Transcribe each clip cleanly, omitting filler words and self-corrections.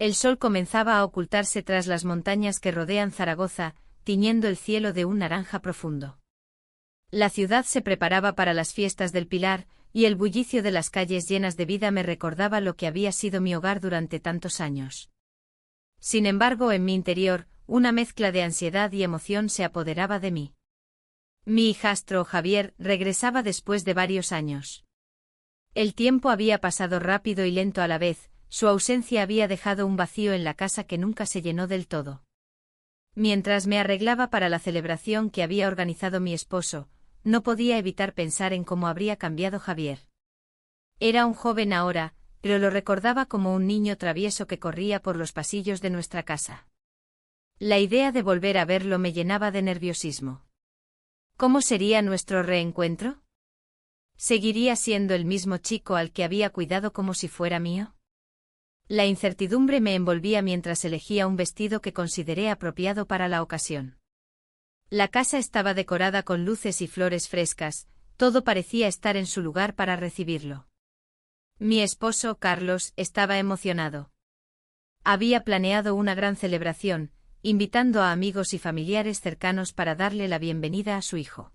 El sol comenzaba a ocultarse tras las montañas que rodean Zaragoza, tiñendo el cielo de un naranja profundo. La ciudad se preparaba para las fiestas del Pilar, y el bullicio de las calles llenas de vida me recordaba lo que había sido mi hogar durante tantos años. Sin embargo, en mi interior, una mezcla de ansiedad y emoción se apoderaba de mí. Mi hijastro Javier regresaba después de varios años. El tiempo había pasado rápido y lento a la vez, su ausencia había dejado un vacío en la casa que nunca se llenó del todo. Mientras me arreglaba para la celebración que había organizado mi esposo, no podía evitar pensar en cómo habría cambiado Javier. Era un joven ahora, pero lo recordaba como un niño travieso que corría por los pasillos de nuestra casa. La idea de volver a verlo me llenaba de nerviosismo. ¿Cómo sería nuestro reencuentro? ¿Seguiría siendo el mismo chico al que había cuidado como si fuera mío? La incertidumbre me envolvía mientras elegía un vestido que consideré apropiado para la ocasión. La casa estaba decorada con luces y flores frescas, todo parecía estar en su lugar para recibirlo. Mi esposo, Carlos, estaba emocionado. Había planeado una gran celebración, invitando a amigos y familiares cercanos para darle la bienvenida a su hijo.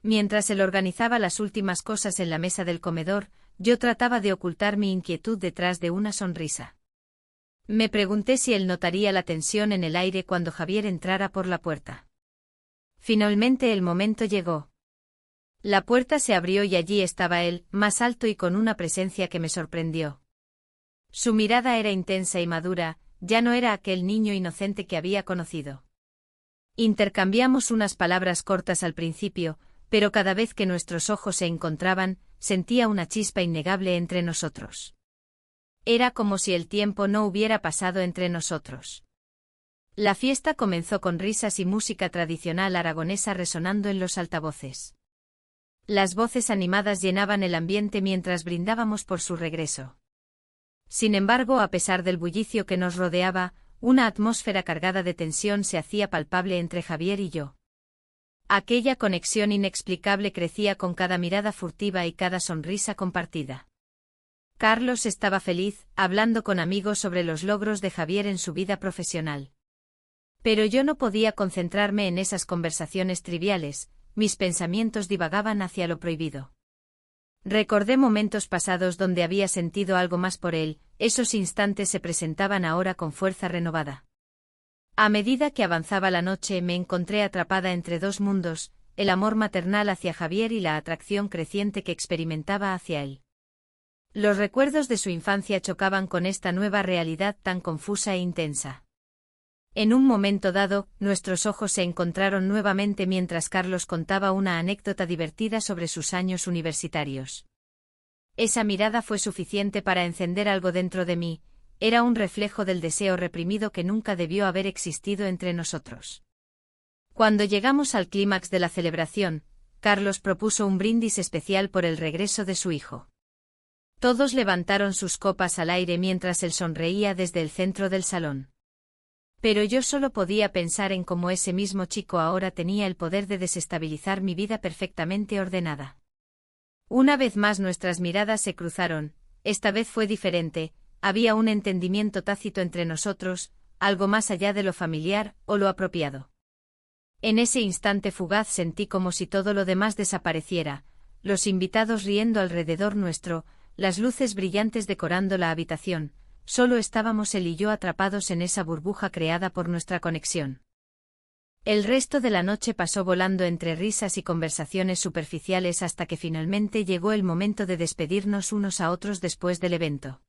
Mientras él organizaba las últimas cosas en la mesa del comedor, yo trataba de ocultar mi inquietud detrás de una sonrisa. Me pregunté si él notaría la tensión en el aire cuando Javier entrara por la puerta. Finalmente el momento llegó. La puerta se abrió y allí estaba él, más alto y con una presencia que me sorprendió. Su mirada era intensa y madura, ya no era aquel niño inocente que había conocido. Intercambiamos unas palabras cortas al principio, pero cada vez que nuestros ojos se encontraban, sentía una chispa innegable entre nosotros. Era como si el tiempo no hubiera pasado entre nosotros. La fiesta comenzó con risas y música tradicional aragonesa resonando en los altavoces. Las voces animadas llenaban el ambiente mientras brindábamos por su regreso. Sin embargo, a pesar del bullicio que nos rodeaba, una atmósfera cargada de tensión se hacía palpable entre Javier y yo. Aquella conexión inexplicable crecía con cada mirada furtiva y cada sonrisa compartida. Carlos estaba feliz, hablando con amigos sobre los logros de Javier en su vida profesional. Pero yo no podía concentrarme en esas conversaciones triviales, mis pensamientos divagaban hacia lo prohibido. Recordé momentos pasados donde había sentido algo más por él, esos instantes se presentaban ahora con fuerza renovada. A medida que avanzaba la noche me encontré atrapada entre dos mundos, el amor maternal hacia Javier y la atracción creciente que experimentaba hacia él. Los recuerdos de su infancia chocaban con esta nueva realidad tan confusa e intensa. En un momento dado, nuestros ojos se encontraron nuevamente mientras Carlos contaba una anécdota divertida sobre sus años universitarios. Esa mirada fue suficiente para encender algo dentro de mí, era un reflejo del deseo reprimido que nunca debió haber existido entre nosotros. Cuando llegamos al clímax de la celebración, Carlos propuso un brindis especial por el regreso de su hijo. Todos levantaron sus copas al aire mientras él sonreía desde el centro del salón. Pero yo solo podía pensar en cómo ese mismo chico ahora tenía el poder de desestabilizar mi vida perfectamente ordenada. Una vez más nuestras miradas se cruzaron, esta vez fue diferente, había un entendimiento tácito entre nosotros, algo más allá de lo familiar o lo apropiado. En ese instante fugaz sentí como si todo lo demás desapareciera, los invitados riendo alrededor nuestro, las luces brillantes decorando la habitación. Solo estábamos él y yo atrapados en esa burbuja creada por nuestra conexión. El resto de la noche pasó volando entre risas y conversaciones superficiales hasta que finalmente llegó el momento de despedirnos unos a otros después del evento.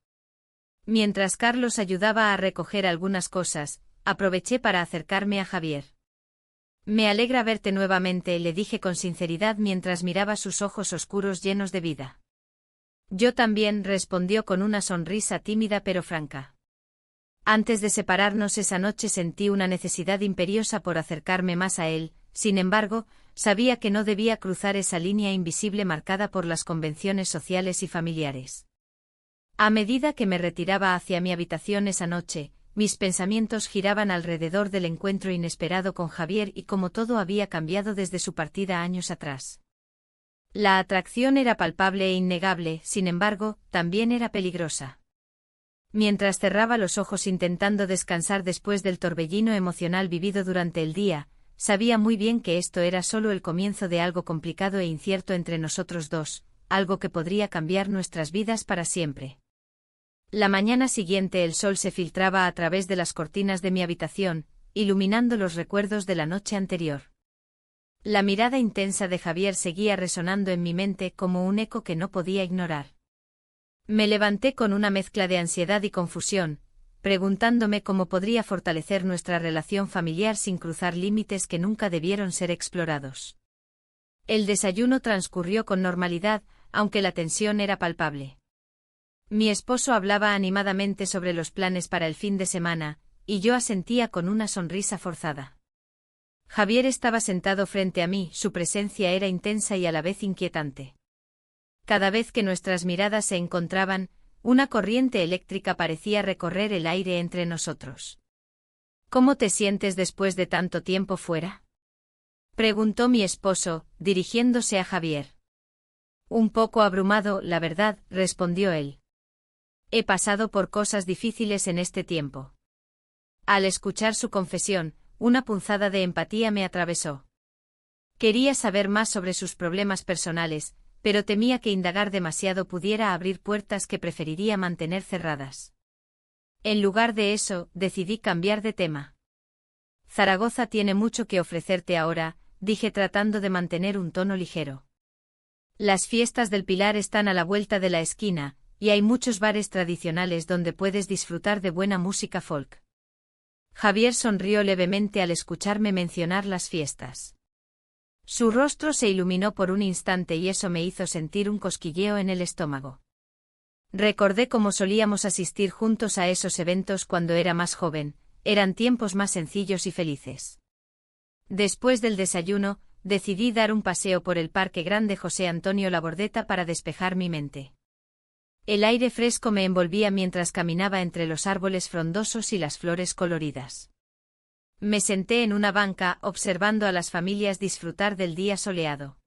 Mientras Carlos ayudaba a recoger algunas cosas, aproveché para acercarme a Javier. Me alegra verte nuevamente, le dije con sinceridad mientras miraba sus ojos oscuros llenos de vida. Yo también, respondió con una sonrisa tímida pero franca. Antes de separarnos esa noche sentí una necesidad imperiosa por acercarme más a él, sin embargo, sabía que no debía cruzar esa línea invisible marcada por las convenciones sociales y familiares. A medida que me retiraba hacia mi habitación esa noche, mis pensamientos giraban alrededor del encuentro inesperado con Javier y cómo todo había cambiado desde su partida años atrás. La atracción era palpable e innegable, sin embargo, también era peligrosa. Mientras cerraba los ojos intentando descansar después del torbellino emocional vivido durante el día, sabía muy bien que esto era solo el comienzo de algo complicado e incierto entre nosotros dos, algo que podría cambiar nuestras vidas para siempre. La mañana siguiente el sol se filtraba a través de las cortinas de mi habitación, iluminando los recuerdos de la noche anterior. La mirada intensa de Javier seguía resonando en mi mente como un eco que no podía ignorar. Me levanté con una mezcla de ansiedad y confusión, preguntándome cómo podría fortalecer nuestra relación familiar sin cruzar límites que nunca debieron ser explorados. El desayuno transcurrió con normalidad, aunque la tensión era palpable. Mi esposo hablaba animadamente sobre los planes para el fin de semana, y yo asentía con una sonrisa forzada. Javier estaba sentado frente a mí, su presencia era intensa y a la vez inquietante. Cada vez que nuestras miradas se encontraban, una corriente eléctrica parecía recorrer el aire entre nosotros. ¿Cómo te sientes después de tanto tiempo fuera?, preguntó mi esposo, dirigiéndose a Javier. Un poco abrumado, la verdad, respondió él. He pasado por cosas difíciles en este tiempo. Al escuchar su confesión, una punzada de empatía me atravesó. Quería saber más sobre sus problemas personales, pero temía que indagar demasiado pudiera abrir puertas que preferiría mantener cerradas. En lugar de eso, decidí cambiar de tema. Zaragoza tiene mucho que ofrecerte ahora, dije tratando de mantener un tono ligero. Las fiestas del Pilar están a la vuelta de la esquina, y hay muchos bares tradicionales donde puedes disfrutar de buena música folk. Javier sonrió levemente al escucharme mencionar las fiestas. Su rostro se iluminó por un instante y eso me hizo sentir un cosquilleo en el estómago. Recordé cómo solíamos asistir juntos a esos eventos cuando era más joven, eran tiempos más sencillos y felices. Después del desayuno, decidí dar un paseo por el Parque Grande José Antonio Labordeta para despejar mi mente. El aire fresco me envolvía mientras caminaba entre los árboles frondosos y las flores coloridas. Me senté en una banca observando a las familias disfrutar del día soleado.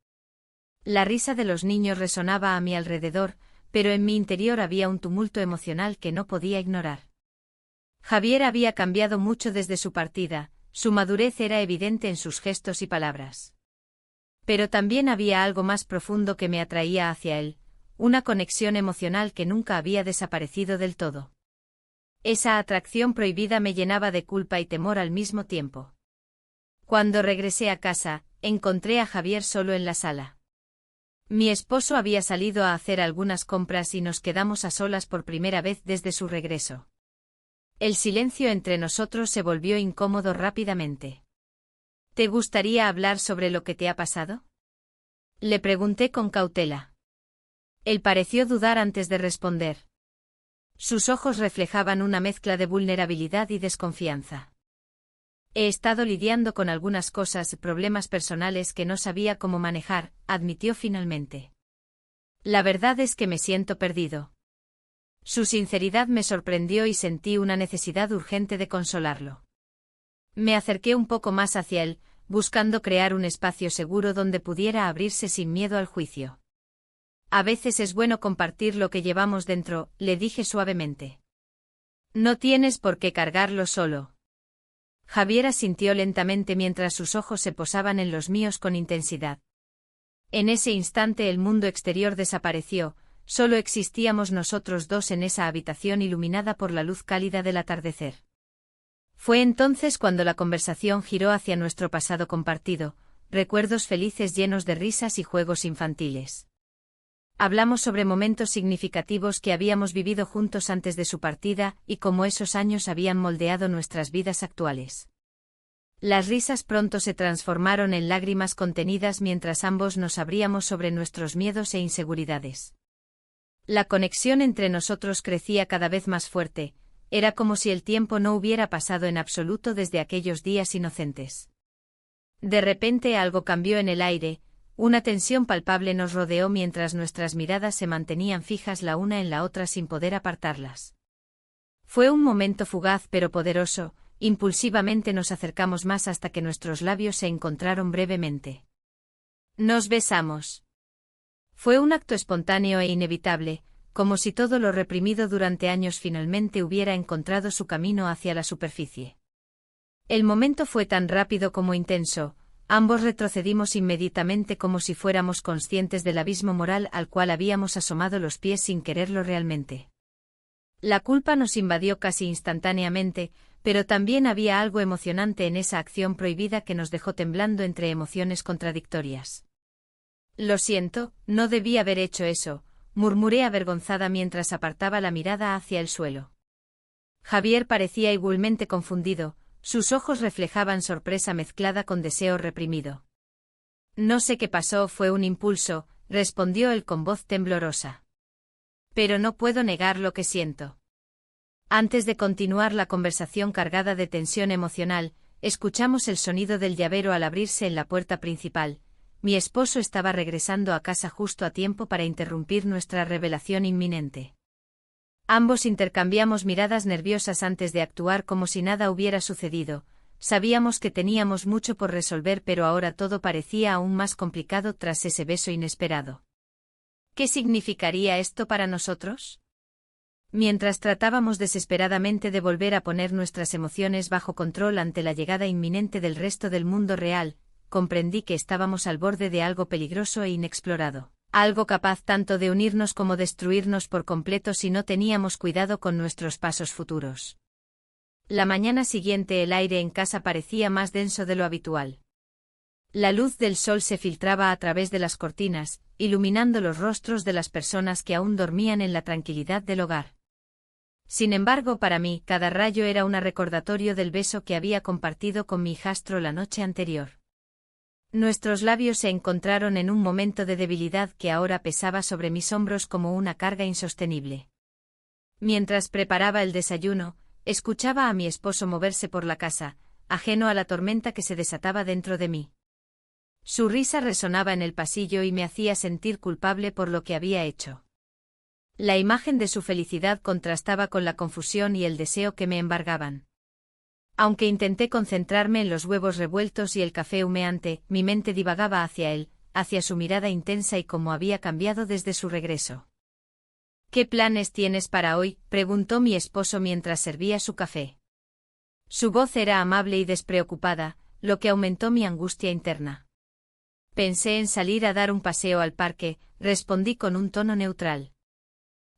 La risa de los niños resonaba a mi alrededor, pero en mi interior había un tumulto emocional que no podía ignorar. Javier había cambiado mucho desde su partida, su madurez era evidente en sus gestos y palabras. Pero también había algo más profundo que me atraía hacia él, una conexión emocional que nunca había desaparecido del todo. Esa atracción prohibida me llenaba de culpa y temor al mismo tiempo. Cuando regresé a casa, encontré a Javier solo en la sala. Mi esposo había salido a hacer algunas compras y nos quedamos a solas por primera vez desde su regreso. El silencio entre nosotros se volvió incómodo rápidamente. ¿Te gustaría hablar sobre lo que te ha pasado?, le pregunté con cautela. Él pareció dudar antes de responder. Sus ojos reflejaban una mezcla de vulnerabilidad y desconfianza. He estado lidiando con algunas cosas, problemas personales que no sabía cómo manejar, admitió finalmente. La verdad es que me siento perdido. Su sinceridad me sorprendió y sentí una necesidad urgente de consolarlo. Me acerqué un poco más hacia él, buscando crear un espacio seguro donde pudiera abrirse sin miedo al juicio. A veces es bueno compartir lo que llevamos dentro, le dije suavemente. No tienes por qué cargarlo solo. Javier asintió lentamente mientras sus ojos se posaban en los míos con intensidad. En ese instante el mundo exterior desapareció, solo existíamos nosotros dos en esa habitación iluminada por la luz cálida del atardecer. Fue entonces cuando la conversación giró hacia nuestro pasado compartido, recuerdos felices llenos de risas y juegos infantiles. Hablamos sobre momentos significativos que habíamos vivido juntos antes de su partida y cómo esos años habían moldeado nuestras vidas actuales. Las risas pronto se transformaron en lágrimas contenidas mientras ambos nos abríamos sobre nuestros miedos e inseguridades. La conexión entre nosotros crecía cada vez más fuerte, era como si el tiempo no hubiera pasado en absoluto desde aquellos días inocentes. De repente algo cambió en el aire. Una tensión palpable nos rodeó mientras nuestras miradas se mantenían fijas la una en la otra sin poder apartarlas. Fue un momento fugaz pero poderoso, impulsivamente nos acercamos más hasta que nuestros labios se encontraron brevemente. Nos besamos. Fue un acto espontáneo e inevitable, como si todo lo reprimido durante años finalmente hubiera encontrado su camino hacia la superficie. El momento fue tan rápido como intenso, ambos retrocedimos inmediatamente como si fuéramos conscientes del abismo moral al cual habíamos asomado los pies sin quererlo realmente. La culpa nos invadió casi instantáneamente, pero también había algo emocionante en esa acción prohibida que nos dejó temblando entre emociones contradictorias. Lo siento, no debí haber hecho eso, murmuré avergonzada mientras apartaba la mirada hacia el suelo. Javier parecía igualmente confundido, sus ojos reflejaban sorpresa mezclada con deseo reprimido. No sé qué pasó, fue un impulso, respondió él con voz temblorosa. Pero no puedo negar lo que siento. Antes de continuar la conversación cargada de tensión emocional, escuchamos el sonido del llavero al abrirse en la puerta principal. Mi esposo estaba regresando a casa justo a tiempo para interrumpir nuestra revelación inminente. Ambos intercambiamos miradas nerviosas antes de actuar como si nada hubiera sucedido. Sabíamos que teníamos mucho por resolver, pero ahora todo parecía aún más complicado tras ese beso inesperado. ¿Qué significaría esto para nosotros? Mientras tratábamos desesperadamente de volver a poner nuestras emociones bajo control ante la llegada inminente del resto del mundo real, comprendí que estábamos al borde de algo peligroso e inexplorado, algo capaz tanto de unirnos como destruirnos por completo si no teníamos cuidado con nuestros pasos futuros. La mañana siguiente el aire en casa parecía más denso de lo habitual. La luz del sol se filtraba a través de las cortinas, iluminando los rostros de las personas que aún dormían en la tranquilidad del hogar. Sin embargo, para mí, cada rayo era un recordatorio del beso que había compartido con mi hijastro la noche anterior. Nuestros labios se encontraron en un momento de debilidad que ahora pesaba sobre mis hombros como una carga insostenible. Mientras preparaba el desayuno, escuchaba a mi esposo moverse por la casa, ajeno a la tormenta que se desataba dentro de mí. Su risa resonaba en el pasillo y me hacía sentir culpable por lo que había hecho. La imagen de su felicidad contrastaba con la confusión y el deseo que me embargaban. Aunque intenté concentrarme en los huevos revueltos y el café humeante, mi mente divagaba hacia él, hacia su mirada intensa y cómo había cambiado desde su regreso. ¿Qué planes tienes para hoy?, preguntó mi esposo mientras servía su café. Su voz era amable y despreocupada, lo que aumentó mi angustia interna. Pensé en salir a dar un paseo al parque, respondí con un tono neutral.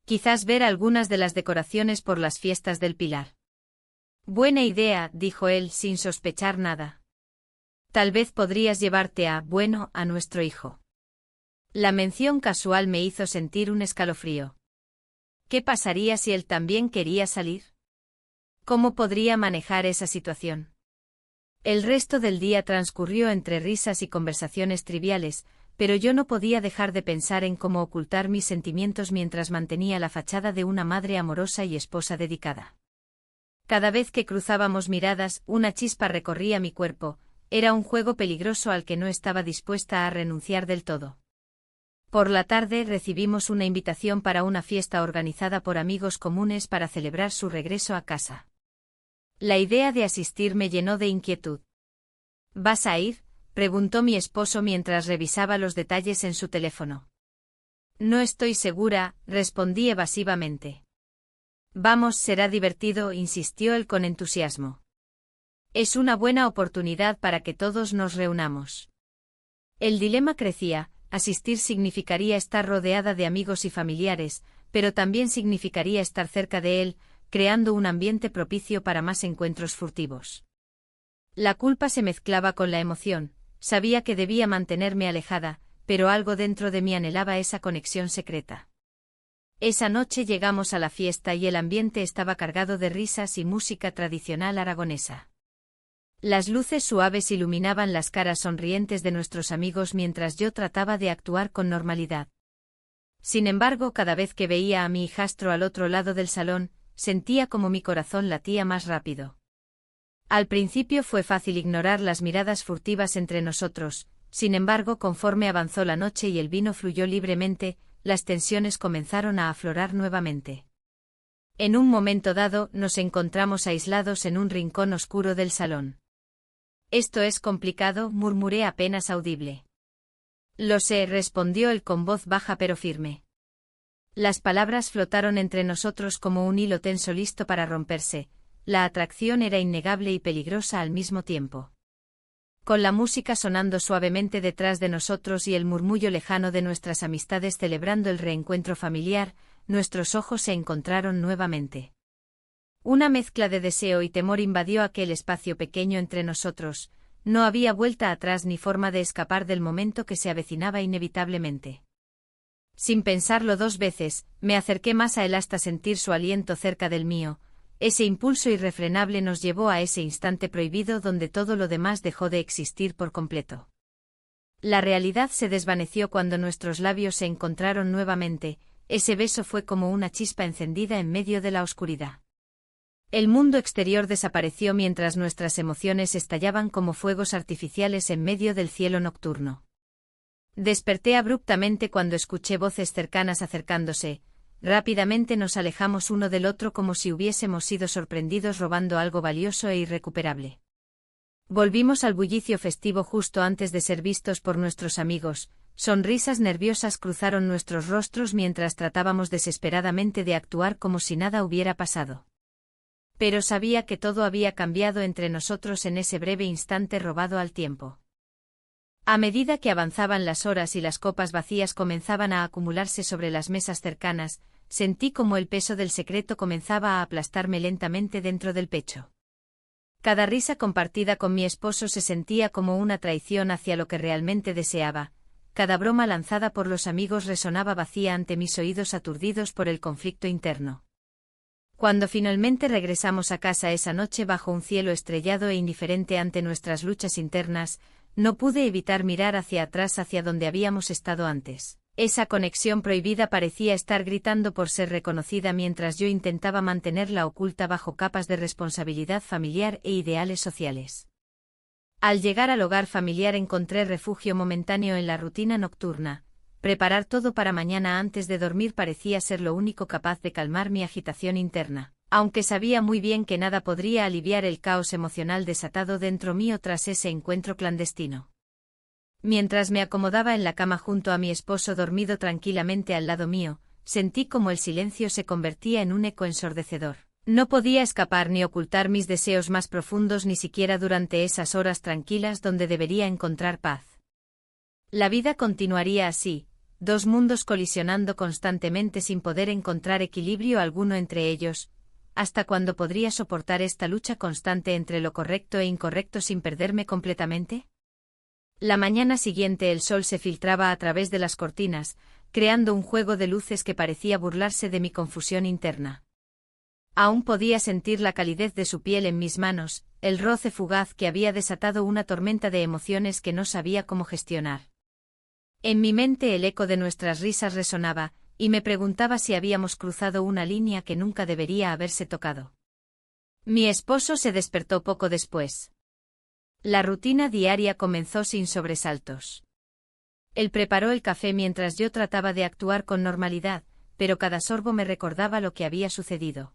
Quizás ver algunas de las decoraciones por las fiestas del Pilar. Buena idea, dijo él sin sospechar nada. Tal vez podrías llevarte a nuestro hijo. La mención casual me hizo sentir un escalofrío. ¿Qué pasaría si él también quería salir? ¿Cómo podría manejar esa situación? El resto del día transcurrió entre risas y conversaciones triviales, pero yo no podía dejar de pensar en cómo ocultar mis sentimientos mientras mantenía la fachada de una madre amorosa y esposa dedicada. Cada vez que cruzábamos miradas, una chispa recorría mi cuerpo, era un juego peligroso al que no estaba dispuesta a renunciar del todo. Por la tarde recibimos una invitación para una fiesta organizada por amigos comunes para celebrar su regreso a casa. La idea de asistir me llenó de inquietud. ¿Vas a ir?, preguntó mi esposo mientras revisaba los detalles en su teléfono. No estoy segura, respondí evasivamente. Vamos, será divertido, insistió él con entusiasmo. Es una buena oportunidad para que todos nos reunamos. El dilema crecía, asistir significaría estar rodeada de amigos y familiares, pero también significaría estar cerca de él, creando un ambiente propicio para más encuentros furtivos. La culpa se mezclaba con la emoción, sabía que debía mantenerme alejada, pero algo dentro de mí anhelaba esa conexión secreta. Esa noche llegamos a la fiesta y el ambiente estaba cargado de risas y música tradicional aragonesa. Las luces suaves iluminaban las caras sonrientes de nuestros amigos mientras yo trataba de actuar con normalidad. Sin embargo, cada vez que veía a mi hijastro al otro lado del salón, sentía como mi corazón latía más rápido. Al principio fue fácil ignorar las miradas furtivas entre nosotros, sin embargo, conforme avanzó la noche y el vino fluyó libremente, las tensiones comenzaron a aflorar nuevamente. En un momento dado, nos encontramos aislados en un rincón oscuro del salón. Esto es complicado, murmuré apenas audible. Lo sé, respondió él con voz baja pero firme. Las palabras flotaron entre nosotros como un hilo tenso listo para romperse. La atracción era innegable y peligrosa al mismo tiempo. Con la música sonando suavemente detrás de nosotros y el murmullo lejano de nuestras amistades celebrando el reencuentro familiar, nuestros ojos se encontraron nuevamente. Una mezcla de deseo y temor invadió aquel espacio pequeño entre nosotros. No había vuelta atrás ni forma de escapar del momento que se avecinaba inevitablemente. Sin pensarlo dos veces, me acerqué más a él hasta sentir su aliento cerca del mío. Ese impulso irrefrenable nos llevó a ese instante prohibido donde todo lo demás dejó de existir por completo. La realidad se desvaneció cuando nuestros labios se encontraron nuevamente. Ese beso fue como una chispa encendida en medio de la oscuridad. El mundo exterior desapareció mientras nuestras emociones estallaban como fuegos artificiales en medio del cielo nocturno. Desperté abruptamente cuando escuché voces cercanas acercándose. Rápidamente nos alejamos uno del otro como si hubiésemos sido sorprendidos robando algo valioso e irrecuperable. Volvimos al bullicio festivo justo antes de ser vistos por nuestros amigos. Sonrisas nerviosas cruzaron nuestros rostros mientras tratábamos desesperadamente de actuar como si nada hubiera pasado. Pero sabía que todo había cambiado entre nosotros en ese breve instante robado al tiempo. A medida que avanzaban las horas y las copas vacías comenzaban a acumularse sobre las mesas cercanas, sentí como el peso del secreto comenzaba a aplastarme lentamente dentro del pecho. Cada risa compartida con mi esposo se sentía como una traición hacia lo que realmente deseaba. Cada broma lanzada por los amigos resonaba vacía ante mis oídos aturdidos por el conflicto interno. Cuando finalmente regresamos a casa esa noche bajo un cielo estrellado e indiferente ante nuestras luchas internas, no pude evitar mirar hacia atrás hacia donde habíamos estado antes. Esa conexión prohibida parecía estar gritando por ser reconocida mientras yo intentaba mantenerla oculta bajo capas de responsabilidad familiar e ideales sociales. Al llegar al hogar familiar encontré refugio momentáneo en la rutina nocturna. Preparar todo para mañana antes de dormir parecía ser lo único capaz de calmar mi agitación interna, aunque sabía muy bien que nada podría aliviar el caos emocional desatado dentro mío tras ese encuentro clandestino. Mientras me acomodaba en la cama junto a mi esposo dormido tranquilamente al lado mío, sentí como el silencio se convertía en un eco ensordecedor. No podía escapar ni ocultar mis deseos más profundos ni siquiera durante esas horas tranquilas donde debería encontrar paz. La vida continuaría así, dos mundos colisionando constantemente sin poder encontrar equilibrio alguno entre ellos. ¿Hasta cuándo podría soportar esta lucha constante entre lo correcto e incorrecto sin perderme completamente? La mañana siguiente el sol se filtraba a través de las cortinas, creando un juego de luces que parecía burlarse de mi confusión interna. Aún podía sentir la calidez de su piel en mis manos, el roce fugaz que había desatado una tormenta de emociones que no sabía cómo gestionar. En mi mente el eco de nuestras risas resonaba, y me preguntaba si habíamos cruzado una línea que nunca debería haberse tocado. Mi esposo se despertó poco después. La rutina diaria comenzó sin sobresaltos. Él preparó el café mientras yo trataba de actuar con normalidad, pero cada sorbo me recordaba lo que había sucedido.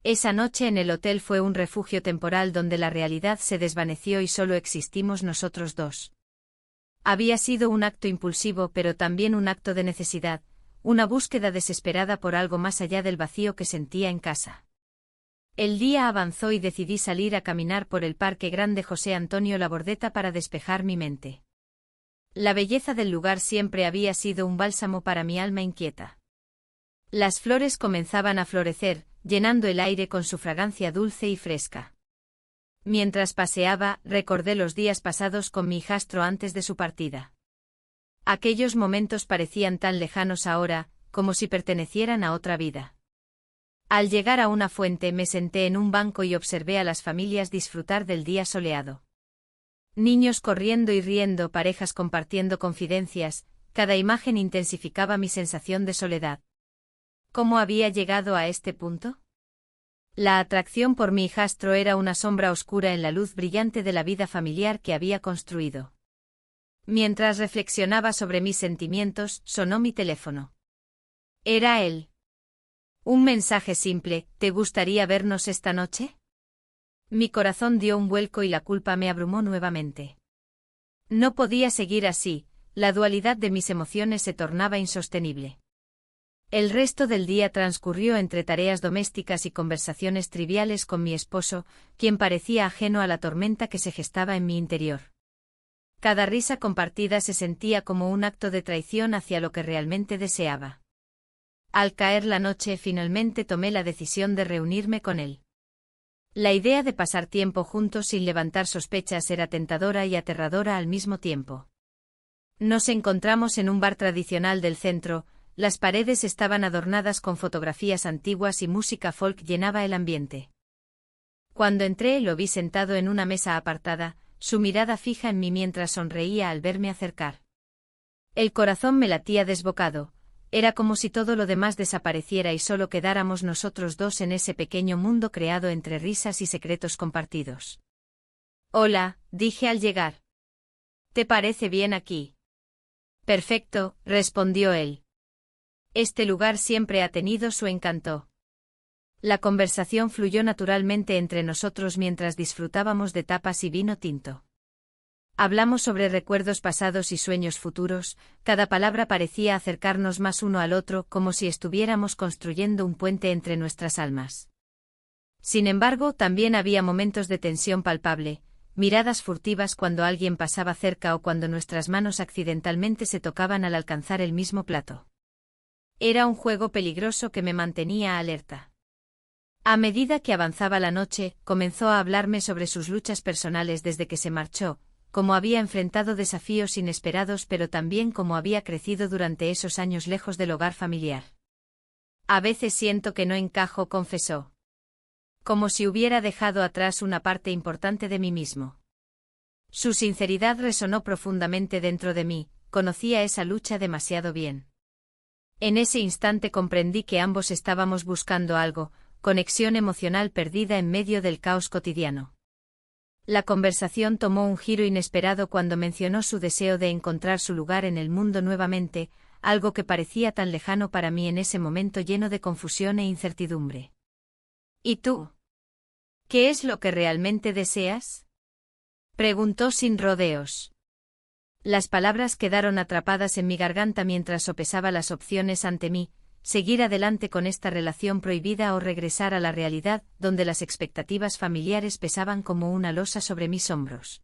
Esa noche en el hotel fue un refugio temporal donde la realidad se desvaneció y solo existimos nosotros dos. Había sido un acto impulsivo pero también un acto de necesidad, una búsqueda desesperada por algo más allá del vacío que sentía en casa. El día avanzó y decidí salir a caminar por el Parque Grande José Antonio Labordeta para despejar mi mente. La belleza del lugar siempre había sido un bálsamo para mi alma inquieta. Las flores comenzaban a florecer, llenando el aire con su fragancia dulce y fresca. Mientras paseaba, recordé los días pasados con mi hijastro antes de su partida. Aquellos momentos parecían tan lejanos ahora, como si pertenecieran a otra vida. Al llegar a una fuente me senté en un banco y observé a las familias disfrutar del día soleado. Niños corriendo y riendo, parejas compartiendo confidencias, cada imagen intensificaba mi sensación de soledad. ¿Cómo había llegado a este punto? La atracción por mi hijastro era una sombra oscura en la luz brillante de la vida familiar que había construido. Mientras reflexionaba sobre mis sentimientos, sonó mi teléfono. Era él. Un mensaje simple: ¿te gustaría vernos esta noche? Mi corazón dio un vuelco y la culpa me abrumó nuevamente. No podía seguir así, la dualidad de mis emociones se tornaba insostenible. El resto del día transcurrió entre tareas domésticas y conversaciones triviales con mi esposo, quien parecía ajeno a la tormenta que se gestaba en mi interior. Cada risa compartida se sentía como un acto de traición hacia lo que realmente deseaba. Al caer la noche, finalmente tomé la decisión de reunirme con él. La idea de pasar tiempo juntos sin levantar sospechas era tentadora y aterradora al mismo tiempo. Nos encontramos en un bar tradicional del centro. Las paredes estaban adornadas con fotografías antiguas y música folk llenaba el ambiente. Cuando entré lo vi sentado en una mesa apartada, su mirada fija en mí mientras sonreía al verme acercar. El corazón me latía desbocado, era como si todo lo demás desapareciera y solo quedáramos nosotros dos en ese pequeño mundo creado entre risas y secretos compartidos. «Hola», dije al llegar. «¿Te parece bien aquí?» «Perfecto», respondió él. Este lugar siempre ha tenido su encanto. La conversación fluyó naturalmente entre nosotros mientras disfrutábamos de tapas y vino tinto. Hablamos sobre recuerdos pasados y sueños futuros, cada palabra parecía acercarnos más uno al otro como si estuviéramos construyendo un puente entre nuestras almas. Sin embargo, también había momentos de tensión palpable, miradas furtivas cuando alguien pasaba cerca o cuando nuestras manos accidentalmente se tocaban al alcanzar el mismo plato. Era un juego peligroso que me mantenía alerta. A medida que avanzaba la noche, comenzó a hablarme sobre sus luchas personales desde que se marchó, cómo había enfrentado desafíos inesperados pero también cómo había crecido durante esos años lejos del hogar familiar. «A veces siento que no encajo», confesó. Como si hubiera dejado atrás una parte importante de mí mismo. Su sinceridad resonó profundamente dentro de mí, conocía esa lucha demasiado bien. En ese instante comprendí que ambos estábamos buscando algo, conexión emocional perdida en medio del caos cotidiano. La conversación tomó un giro inesperado cuando mencionó su deseo de encontrar su lugar en el mundo nuevamente, algo que parecía tan lejano para mí en ese momento lleno de confusión e incertidumbre. ¿Y tú? ¿Qué es lo que realmente deseas?, preguntó sin rodeos. Las palabras quedaron atrapadas en mi garganta mientras sopesaba las opciones ante mí, seguir adelante con esta relación prohibida o regresar a la realidad donde las expectativas familiares pesaban como una losa sobre mis hombros.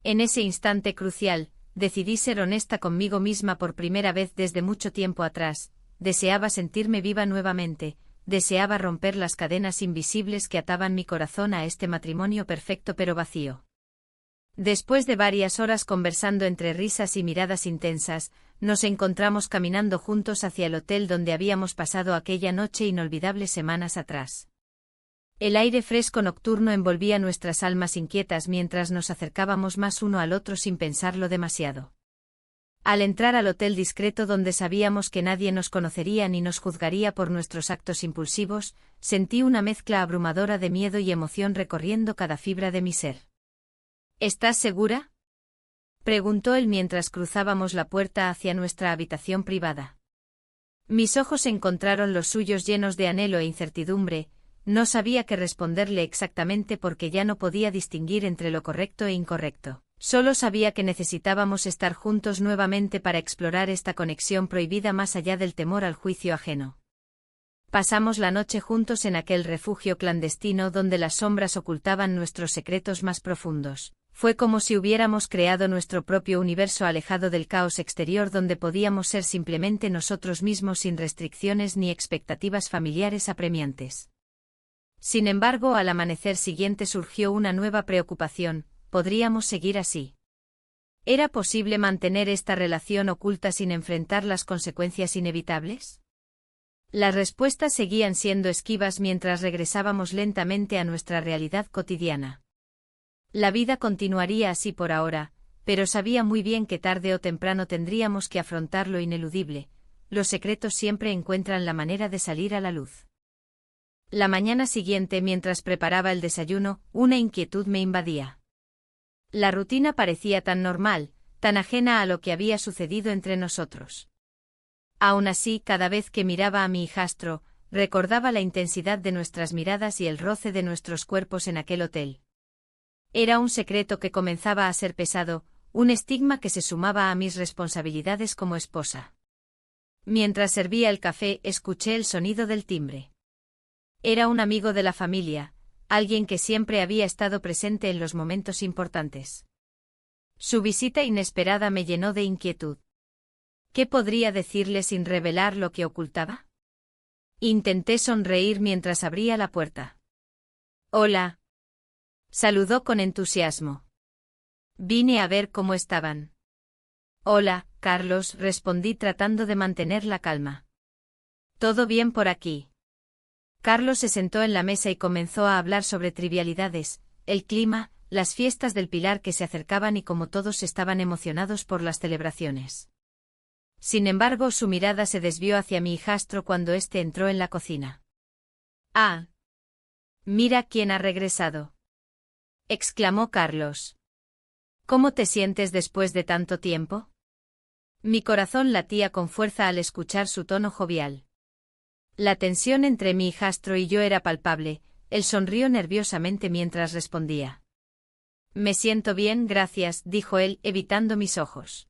En ese instante crucial, decidí ser honesta conmigo misma por primera vez desde mucho tiempo atrás, deseaba sentirme viva nuevamente, deseaba romper las cadenas invisibles que ataban mi corazón a este matrimonio perfecto pero vacío. Después de varias horas conversando entre risas y miradas intensas, nos encontramos caminando juntos hacia el hotel donde habíamos pasado aquella noche inolvidable semanas atrás. El aire fresco nocturno envolvía nuestras almas inquietas mientras nos acercábamos más uno al otro sin pensarlo demasiado. Al entrar al hotel discreto donde sabíamos que nadie nos conocería ni nos juzgaría por nuestros actos impulsivos, sentí una mezcla abrumadora de miedo y emoción recorriendo cada fibra de mi ser. ¿Estás segura?, preguntó él mientras cruzábamos la puerta hacia nuestra habitación privada. Mis ojos encontraron los suyos llenos de anhelo e incertidumbre, no sabía qué responderle exactamente porque ya no podía distinguir entre lo correcto e incorrecto. Solo sabía que necesitábamos estar juntos nuevamente para explorar esta conexión prohibida más allá del temor al juicio ajeno. Pasamos la noche juntos en aquel refugio clandestino donde las sombras ocultaban nuestros secretos más profundos. Fue como si hubiéramos creado nuestro propio universo alejado del caos exterior donde podíamos ser simplemente nosotros mismos sin restricciones ni expectativas familiares apremiantes. Sin embargo, al amanecer siguiente surgió una nueva preocupación: ¿podríamos seguir así? ¿Era posible mantener esta relación oculta sin enfrentar las consecuencias inevitables? Las respuestas seguían siendo esquivas mientras regresábamos lentamente a nuestra realidad cotidiana. La vida continuaría así por ahora, pero sabía muy bien que tarde o temprano tendríamos que afrontar lo ineludible: los secretos siempre encuentran la manera de salir a la luz. La mañana siguiente, mientras preparaba el desayuno, una inquietud me invadía. La rutina parecía tan normal, tan ajena a lo que había sucedido entre nosotros. Aún así, cada vez que miraba a mi hijastro, recordaba la intensidad de nuestras miradas y el roce de nuestros cuerpos en aquel hotel. Era un secreto que comenzaba a ser pesado, un estigma que se sumaba a mis responsabilidades como esposa. Mientras servía el café, escuché el sonido del timbre. Era un amigo de la familia, alguien que siempre había estado presente en los momentos importantes. Su visita inesperada me llenó de inquietud. ¿Qué podría decirle sin revelar lo que ocultaba? Intenté sonreír mientras abría la puerta. Hola. Saludó con entusiasmo. Vine a ver cómo estaban. Hola, Carlos, respondí tratando de mantener la calma. ¿Todo bien por aquí? Carlos se sentó en la mesa y comenzó a hablar sobre trivialidades, el clima, las fiestas del Pilar que se acercaban y cómo todos estaban emocionados por las celebraciones. Sin embargo, su mirada se desvió hacia mi hijastro cuando éste entró en la cocina. «Ah. Mira quién ha regresado», exclamó Carlos. «¿Cómo te sientes después de tanto tiempo?» Mi corazón latía con fuerza al escuchar su tono jovial. La tensión entre mi hijastro y yo era palpable. Él sonrió nerviosamente mientras respondía. «Me siento bien, gracias», dijo él, evitando mis ojos.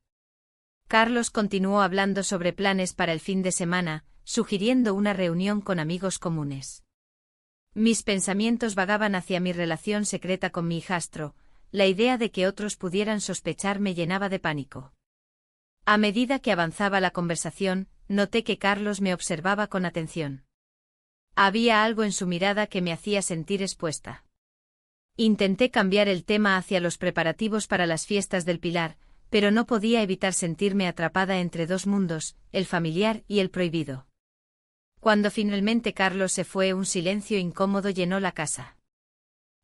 Carlos continuó hablando sobre planes para el fin de semana, sugiriendo una reunión con amigos comunes. Mis pensamientos vagaban hacia mi relación secreta con mi hijastro. La idea de que otros pudieran sospechar me llenaba de pánico. A medida que avanzaba la conversación, noté que Carlos me observaba con atención. Había algo en su mirada que me hacía sentir expuesta. Intenté cambiar el tema hacia los preparativos para las fiestas del Pilar, pero no podía evitar sentirme atrapada entre dos mundos, el familiar y el prohibido. Cuando finalmente Carlos se fue, un silencio incómodo llenó la casa.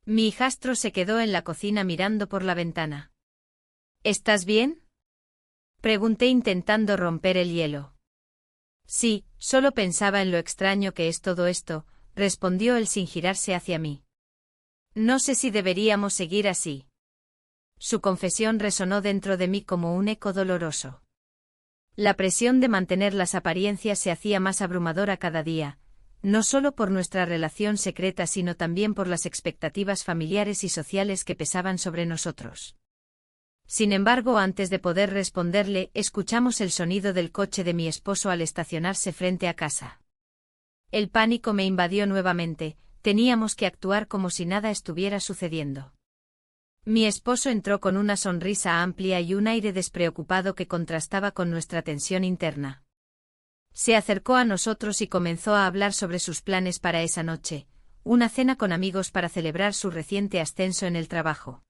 Mi hijastro se quedó en la cocina mirando por la ventana. ¿Estás bien?, pregunté intentando romper el hielo. Sí, solo pensaba en lo extraño que es todo esto, respondió él sin girarse hacia mí. No sé si deberíamos seguir así. Su confesión resonó dentro de mí como un eco doloroso. La presión de mantener las apariencias se hacía más abrumadora cada día, no solo por nuestra relación secreta sino también por las expectativas familiares y sociales que pesaban sobre nosotros. Sin embargo, antes de poder responderle, escuchamos el sonido del coche de mi esposo al estacionarse frente a casa. El pánico me invadió nuevamente, teníamos que actuar como si nada estuviera sucediendo. Mi esposo entró con una sonrisa amplia y un aire despreocupado que contrastaba con nuestra tensión interna. Se acercó a nosotros y comenzó a hablar sobre sus planes para esa noche, una cena con amigos para celebrar su reciente ascenso en el trabajo.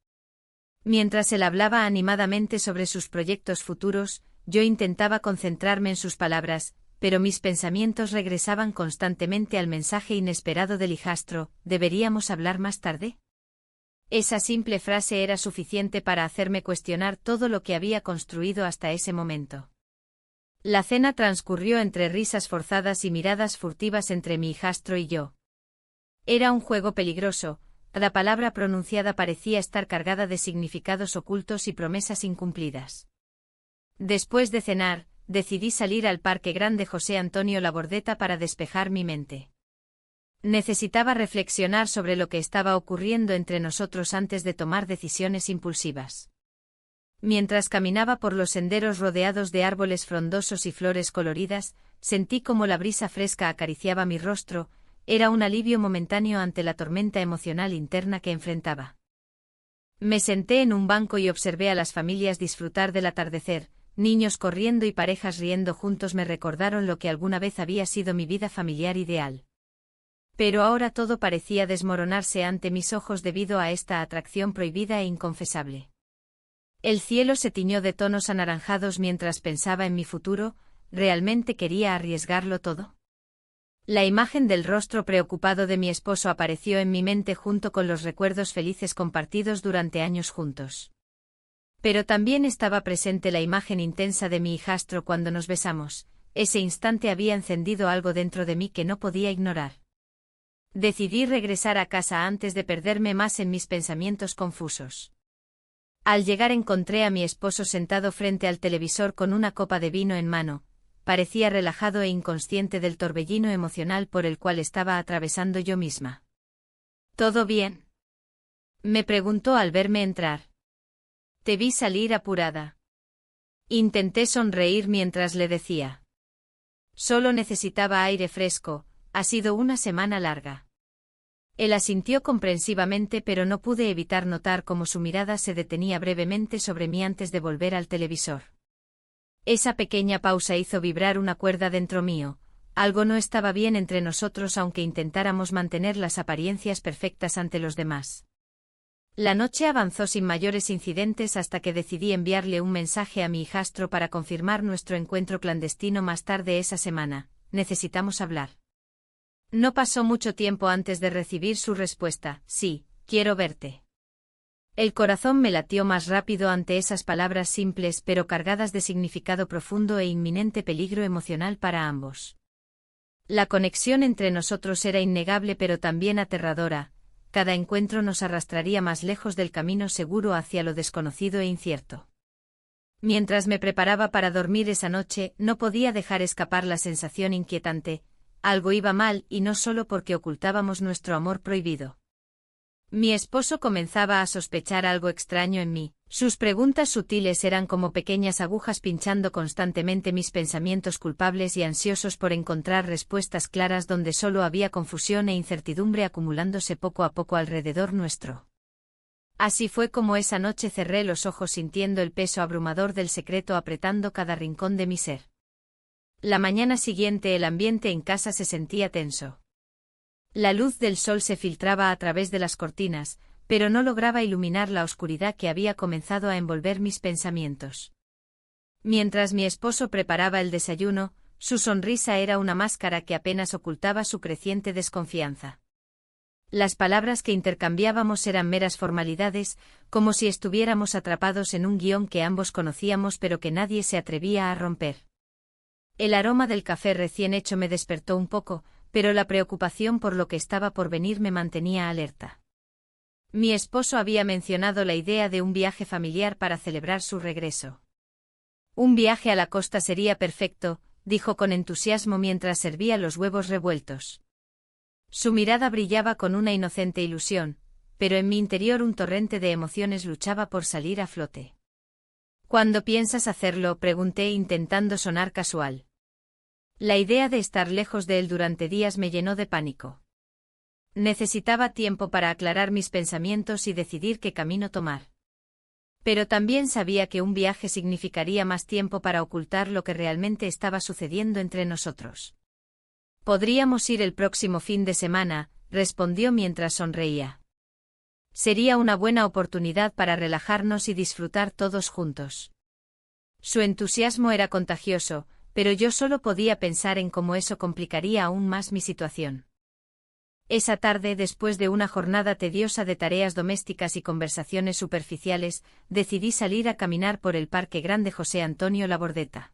Mientras él hablaba animadamente sobre sus proyectos futuros, yo intentaba concentrarme en sus palabras, pero mis pensamientos regresaban constantemente al mensaje inesperado del hijastro: ¿deberíamos hablar más tarde? Esa simple frase era suficiente para hacerme cuestionar todo lo que había construido hasta ese momento. La cena transcurrió entre risas forzadas y miradas furtivas entre mi hijastro y yo. Era un juego peligroso. Cada palabra pronunciada parecía estar cargada de significados ocultos y promesas incumplidas. Después de cenar, decidí salir al Parque Grande José Antonio Labordeta para despejar mi mente. Necesitaba reflexionar sobre lo que estaba ocurriendo entre nosotros antes de tomar decisiones impulsivas. Mientras caminaba por los senderos rodeados de árboles frondosos y flores coloridas, sentí como la brisa fresca acariciaba mi rostro. Era un alivio momentáneo ante la tormenta emocional interna que enfrentaba. Me senté en un banco y observé a las familias disfrutar del atardecer. Niños corriendo y parejas riendo juntos me recordaron lo que alguna vez había sido mi vida familiar ideal. Pero ahora todo parecía desmoronarse ante mis ojos debido a esta atracción prohibida e inconfesable. El cielo se tiñó de tonos anaranjados mientras pensaba en mi futuro. ¿Realmente quería arriesgarlo todo? La imagen del rostro preocupado de mi esposo apareció en mi mente junto con los recuerdos felices compartidos durante años juntos. Pero también estaba presente la imagen intensa de mi hijastro cuando nos besamos. Ese instante había encendido algo dentro de mí que no podía ignorar. Decidí regresar a casa antes de perderme más en mis pensamientos confusos. Al llegar encontré a mi esposo sentado frente al televisor con una copa de vino en mano. Parecía relajado e inconsciente del torbellino emocional por el cual estaba atravesando yo misma. ¿Todo bien?, me preguntó al verme entrar. Te vi salir apurada. Intenté sonreír mientras le decía. Solo necesitaba aire fresco, ha sido una semana larga. Él asintió comprensivamente, pero no pude evitar notar cómo su mirada se detenía brevemente sobre mí antes de volver al televisor. Esa pequeña pausa hizo vibrar una cuerda dentro mío. Algo no estaba bien entre nosotros aunque intentáramos mantener las apariencias perfectas ante los demás. La noche avanzó sin mayores incidentes hasta que decidí enviarle un mensaje a mi hijastro para confirmar nuestro encuentro clandestino más tarde esa semana. Necesitamos hablar. No pasó mucho tiempo antes de recibir su respuesta: sí, quiero verte. El corazón me latió más rápido ante esas palabras simples pero cargadas de significado profundo e inminente peligro emocional para ambos. La conexión entre nosotros era innegable pero también aterradora. Cada encuentro nos arrastraría más lejos del camino seguro hacia lo desconocido e incierto. Mientras me preparaba para dormir esa noche, no podía dejar escapar la sensación inquietante: algo iba mal, y no solo porque ocultábamos nuestro amor prohibido. Mi esposo comenzaba a sospechar algo extraño en mí. Sus preguntas sutiles eran como pequeñas agujas pinchando constantemente mis pensamientos culpables y ansiosos por encontrar respuestas claras donde solo había confusión e incertidumbre acumulándose poco a poco alrededor nuestro. Así fue como esa noche cerré los ojos sintiendo el peso abrumador del secreto apretando cada rincón de mi ser. La mañana siguiente el ambiente en casa se sentía tenso. La luz del sol se filtraba a través de las cortinas, pero no lograba iluminar la oscuridad que había comenzado a envolver mis pensamientos. Mientras mi esposo preparaba el desayuno, su sonrisa era una máscara que apenas ocultaba su creciente desconfianza. Las palabras que intercambiábamos eran meras formalidades, como si estuviéramos atrapados en un guión que ambos conocíamos pero que nadie se atrevía a romper. El aroma del café recién hecho me despertó un poco, pero la preocupación por lo que estaba por venir me mantenía alerta. Mi esposo había mencionado la idea de un viaje familiar para celebrar su regreso. Un viaje a la costa sería perfecto, dijo con entusiasmo mientras servía los huevos revueltos. Su mirada brillaba con una inocente ilusión, pero en mi interior un torrente de emociones luchaba por salir a flote. ¿Cuándo piensas hacerlo?, pregunté intentando sonar casual. La idea de estar lejos de él durante días me llenó de pánico. Necesitaba tiempo para aclarar mis pensamientos y decidir qué camino tomar. Pero también sabía que un viaje significaría más tiempo para ocultar lo que realmente estaba sucediendo entre nosotros. Podríamos ir el próximo fin de semana, respondió mientras sonreía. Sería una buena oportunidad para relajarnos y disfrutar todos juntos. Su entusiasmo era contagioso, pero yo solo podía pensar en cómo eso complicaría aún más mi situación. Esa tarde, después de una jornada tediosa de tareas domésticas y conversaciones superficiales, decidí salir a caminar por el Parque Grande José Antonio Labordeta.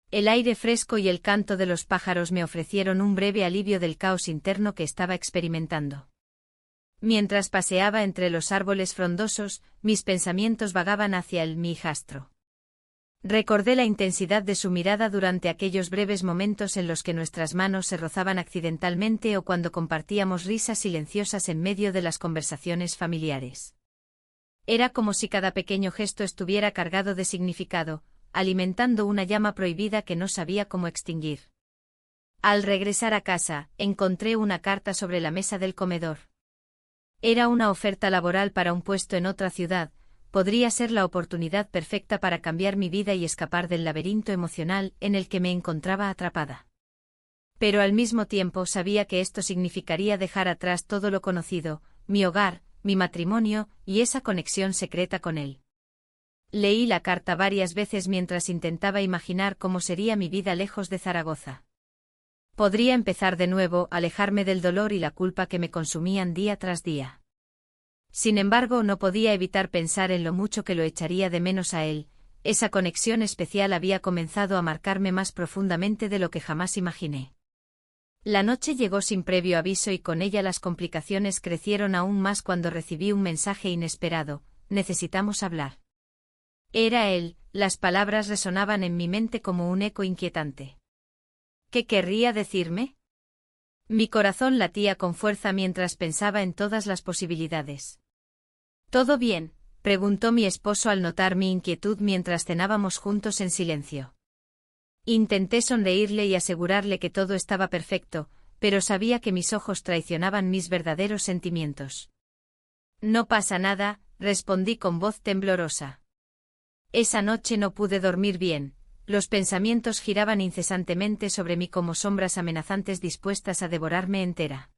El aire fresco y el canto de los pájaros me ofrecieron un breve alivio del caos interno que estaba experimentando. Mientras paseaba entre los árboles frondosos, mis pensamientos vagaban hacia mi hijastro. Recordé la intensidad de su mirada durante aquellos breves momentos en los que nuestras manos se rozaban accidentalmente o cuando compartíamos risas silenciosas en medio de las conversaciones familiares. Era como si cada pequeño gesto estuviera cargado de significado, alimentando una llama prohibida que no sabía cómo extinguir. Al regresar a casa, encontré una carta sobre la mesa del comedor. Era una oferta laboral para un puesto en otra ciudad. Podría ser la oportunidad perfecta para cambiar mi vida y escapar del laberinto emocional en el que me encontraba atrapada. Pero al mismo tiempo sabía que esto significaría dejar atrás todo lo conocido, mi hogar, mi matrimonio y esa conexión secreta con él. Leí la carta varias veces mientras intentaba imaginar cómo sería mi vida lejos de Zaragoza. Podría empezar de nuevo, alejarme del dolor y la culpa que me consumían día tras día. Sin embargo, no podía evitar pensar en lo mucho que lo echaría de menos a él. Esa conexión especial había comenzado a marcarme más profundamente de lo que jamás imaginé. La noche llegó sin previo aviso y con ella las complicaciones crecieron aún más cuando recibí un mensaje inesperado: necesitamos hablar. Era él, las palabras resonaban en mi mente como un eco inquietante. ¿Qué querría decirme? Mi corazón latía con fuerza mientras pensaba en todas las posibilidades. ¿Todo bien?, preguntó mi esposo al notar mi inquietud mientras cenábamos juntos en silencio. Intenté sonreírle y asegurarle que todo estaba perfecto, pero sabía que mis ojos traicionaban mis verdaderos sentimientos. No pasa nada, respondí con voz temblorosa. Esa noche no pude dormir bien, los pensamientos giraban incesantemente sobre mí como sombras amenazantes dispuestas a devorarme entera.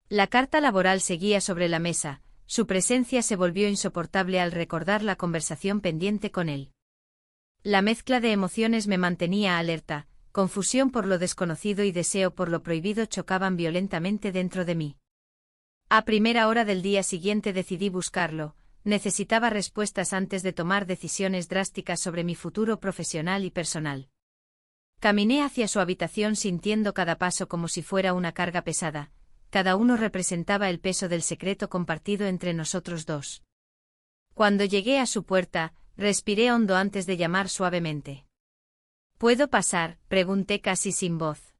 La carta laboral seguía sobre la mesa, su presencia se volvió insoportable al recordar la conversación pendiente con él. La mezcla de emociones me mantenía alerta, confusión por lo desconocido y deseo por lo prohibido chocaban violentamente dentro de mí. A primera hora del día siguiente decidí buscarlo, necesitaba respuestas antes de tomar decisiones drásticas sobre mi futuro profesional y personal. Caminé hacia su habitación sintiendo cada paso como si fuera una carga pesada, cada uno representaba el peso del secreto compartido entre nosotros dos. Cuando llegué a su puerta, respiré hondo antes de llamar suavemente. ¿Puedo pasar?, pregunté casi sin voz.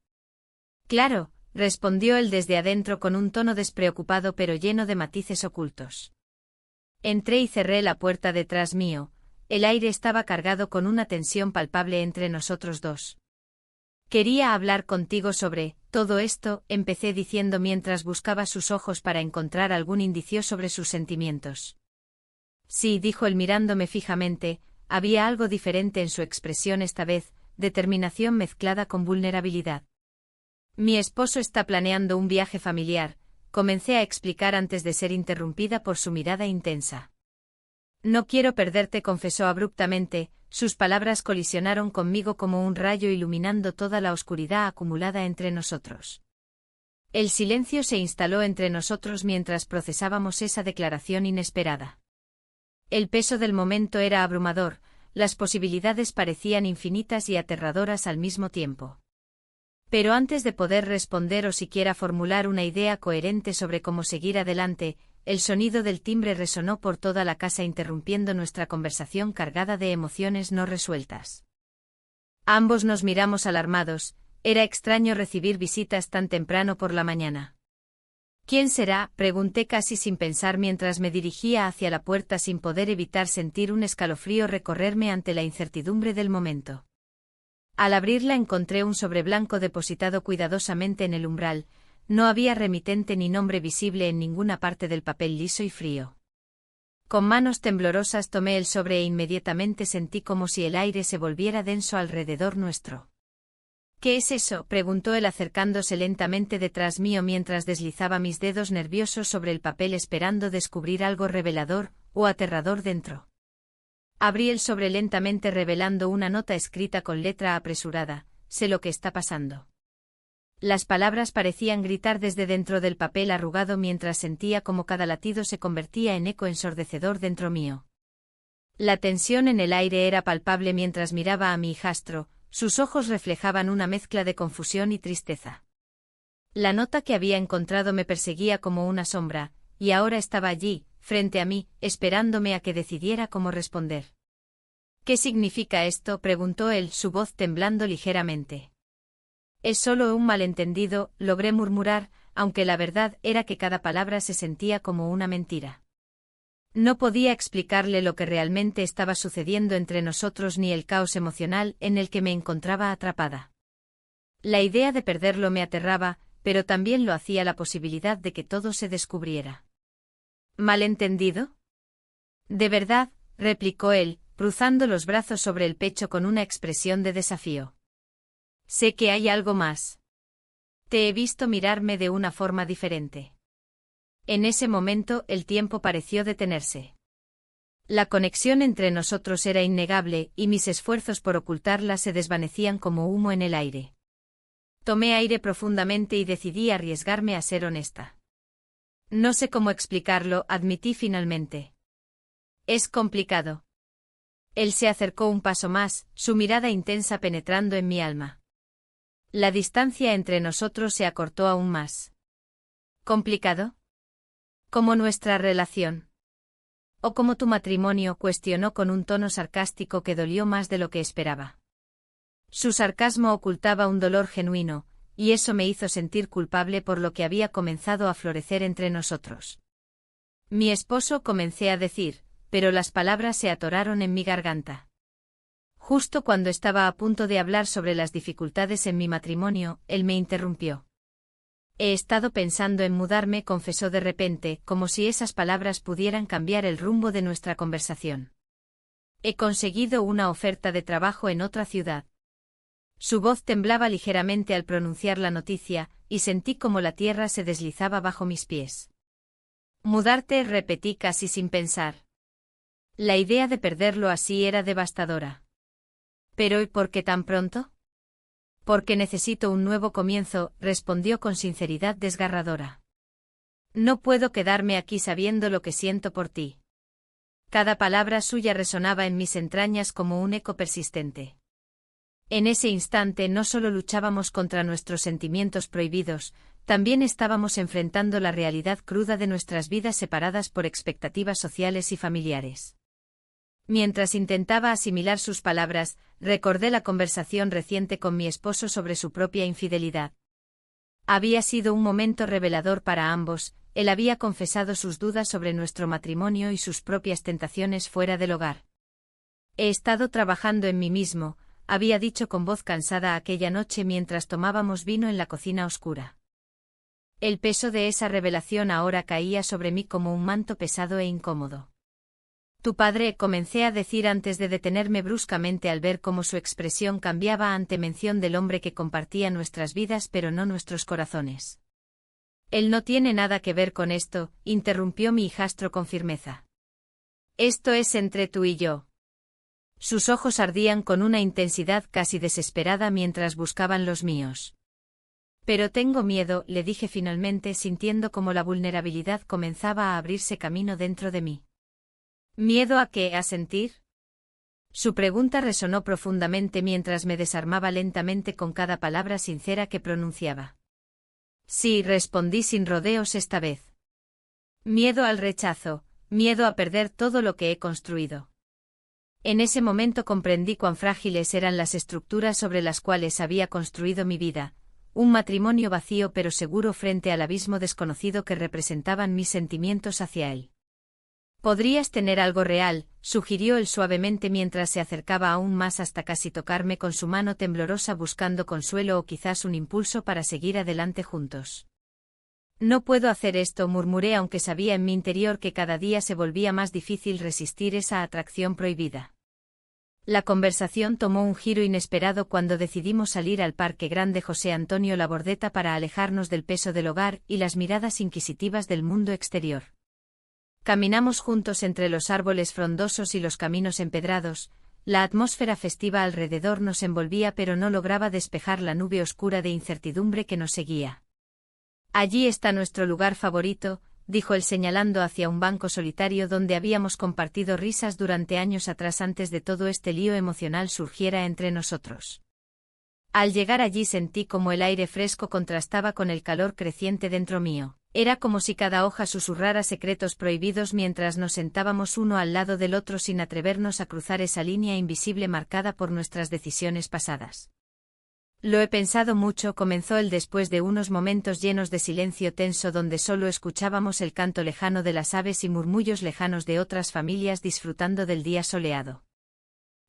Claro, respondió él desde adentro con un tono despreocupado pero lleno de matices ocultos. Entré y cerré la puerta detrás mío, el aire estaba cargado con una tensión palpable entre nosotros dos. Quería hablar contigo sobre todo esto, empecé diciendo mientras buscaba sus ojos para encontrar algún indicio sobre sus sentimientos. Sí, dijo él mirándome fijamente, había algo diferente en su expresión esta vez, determinación mezclada con vulnerabilidad. Mi esposo está planeando un viaje familiar, comencé a explicar antes de ser interrumpida por su mirada intensa. No quiero perderte, confesó abruptamente, sus palabras colisionaron conmigo como un rayo iluminando toda la oscuridad acumulada entre nosotros. El silencio se instaló entre nosotros mientras procesábamos esa declaración inesperada. El peso del momento era abrumador, las posibilidades parecían infinitas y aterradoras al mismo tiempo. Pero antes de poder responder o siquiera formular una idea coherente sobre cómo seguir adelante, el sonido del timbre resonó por toda la casa interrumpiendo nuestra conversación cargada de emociones no resueltas. Ambos nos miramos alarmados, era extraño recibir visitas tan temprano por la mañana. ¿Quién será?, pregunté casi sin pensar mientras me dirigía hacia la puerta sin poder evitar sentir un escalofrío recorrerme ante la incertidumbre del momento. Al abrirla encontré un sobre blanco depositado cuidadosamente en el umbral, no había remitente ni nombre visible en ninguna parte del papel liso y frío. Con manos temblorosas tomé el sobre e inmediatamente sentí como si el aire se volviera denso alrededor nuestro. ¿Qué es eso?, preguntó él acercándose lentamente detrás mío mientras deslizaba mis dedos nerviosos sobre el papel esperando descubrir algo revelador o aterrador dentro. Abrí el sobre lentamente revelando una nota escrita con letra apresurada, sé lo que está pasando. Las palabras parecían gritar desde dentro del papel arrugado mientras sentía como cada latido se convertía en eco ensordecedor dentro mío. La tensión en el aire era palpable mientras miraba a mi hijastro, sus ojos reflejaban una mezcla de confusión y tristeza. La nota que había encontrado me perseguía como una sombra, y ahora estaba allí, frente a mí, esperándome a que decidiera cómo responder. ¿Qué significa esto?, preguntó él, su voz temblando ligeramente. Es solo un malentendido, logré murmurar, aunque la verdad era que cada palabra se sentía como una mentira. No podía explicarle lo que realmente estaba sucediendo entre nosotros ni el caos emocional en el que me encontraba atrapada. La idea de perderlo me aterraba, pero también lo hacía la posibilidad de que todo se descubriera. ¿Malentendido? De verdad, replicó él, cruzando los brazos sobre el pecho con una expresión de desafío. Sé que hay algo más. Te he visto mirarme de una forma diferente. En ese momento el tiempo pareció detenerse. La conexión entre nosotros era innegable y mis esfuerzos por ocultarla se desvanecían como humo en el aire. Tomé aire profundamente y decidí arriesgarme a ser honesta. No sé cómo explicarlo, admití finalmente. Es complicado. Él se acercó un paso más, su mirada intensa penetrando en mi alma. La distancia entre nosotros se acortó aún más. ¿Complicado? ¿Como nuestra relación? ¿O como tu matrimonio?, cuestionó con un tono sarcástico que dolió más de lo que esperaba. Su sarcasmo ocultaba un dolor genuino, y eso me hizo sentir culpable por lo que había comenzado a florecer entre nosotros. Mi esposo, comencé a decir, pero las palabras se atoraron en mi garganta. Justo cuando estaba a punto de hablar sobre las dificultades en mi matrimonio, él me interrumpió. He estado pensando en mudarme, confesó de repente, como si esas palabras pudieran cambiar el rumbo de nuestra conversación. He conseguido una oferta de trabajo en otra ciudad. Su voz temblaba ligeramente al pronunciar la noticia, y sentí como la tierra se deslizaba bajo mis pies. Mudarte, repetí casi sin pensar. La idea de perderlo así era devastadora. ¿Pero y por qué tan pronto? Porque necesito un nuevo comienzo, respondió con sinceridad desgarradora. No puedo quedarme aquí sabiendo lo que siento por ti. Cada palabra suya resonaba en mis entrañas como un eco persistente. En ese instante no solo luchábamos contra nuestros sentimientos prohibidos, también estábamos enfrentando la realidad cruda de nuestras vidas separadas por expectativas sociales y familiares. Mientras intentaba asimilar sus palabras, recordé la conversación reciente con mi esposo sobre su propia infidelidad. Había sido un momento revelador para ambos, él había confesado sus dudas sobre nuestro matrimonio y sus propias tentaciones fuera del hogar. He estado trabajando en mí mismo, había dicho con voz cansada aquella noche mientras tomábamos vino en la cocina oscura. El peso de esa revelación ahora caía sobre mí como un manto pesado e incómodo. Tu padre, comencé a decir antes de detenerme bruscamente al ver cómo su expresión cambiaba ante mención del hombre que compartía nuestras vidas pero no nuestros corazones. Él no tiene nada que ver con esto, interrumpió mi hijastro con firmeza. Esto es entre tú y yo. Sus ojos ardían con una intensidad casi desesperada mientras buscaban los míos. Pero tengo miedo, le dije finalmente sintiendo como la vulnerabilidad comenzaba a abrirse camino dentro de mí. ¿Miedo a qué? ¿A sentir? Su pregunta resonó profundamente mientras me desarmaba lentamente con cada palabra sincera que pronunciaba. Sí, respondí sin rodeos esta vez. Miedo al rechazo, miedo a perder todo lo que he construido. En ese momento comprendí cuán frágiles eran las estructuras sobre las cuales había construido mi vida, un matrimonio vacío pero seguro frente al abismo desconocido que representaban mis sentimientos hacia él. Podrías tener algo real, sugirió él suavemente mientras se acercaba aún más hasta casi tocarme con su mano temblorosa buscando consuelo o quizás un impulso para seguir adelante juntos. No puedo hacer esto, murmuré aunque sabía en mi interior que cada día se volvía más difícil resistir esa atracción prohibida. La conversación tomó un giro inesperado cuando decidimos salir al Parque Grande José Antonio Labordeta para alejarnos del peso del hogar y las miradas inquisitivas del mundo exterior. Caminamos juntos entre los árboles frondosos y los caminos empedrados, la atmósfera festiva alrededor nos envolvía pero no lograba despejar la nube oscura de incertidumbre que nos seguía. Allí está nuestro lugar favorito, dijo él señalando hacia un banco solitario donde habíamos compartido risas durante años atrás antes de todo este lío emocional surgiera entre nosotros. Al llegar allí sentí como el aire fresco contrastaba con el calor creciente dentro mío. Era como si cada hoja susurrara secretos prohibidos mientras nos sentábamos uno al lado del otro sin atrevernos a cruzar esa línea invisible marcada por nuestras decisiones pasadas. Lo he pensado mucho, comenzó él después de unos momentos llenos de silencio tenso donde solo escuchábamos el canto lejano de las aves y murmullos lejanos de otras familias disfrutando del día soleado.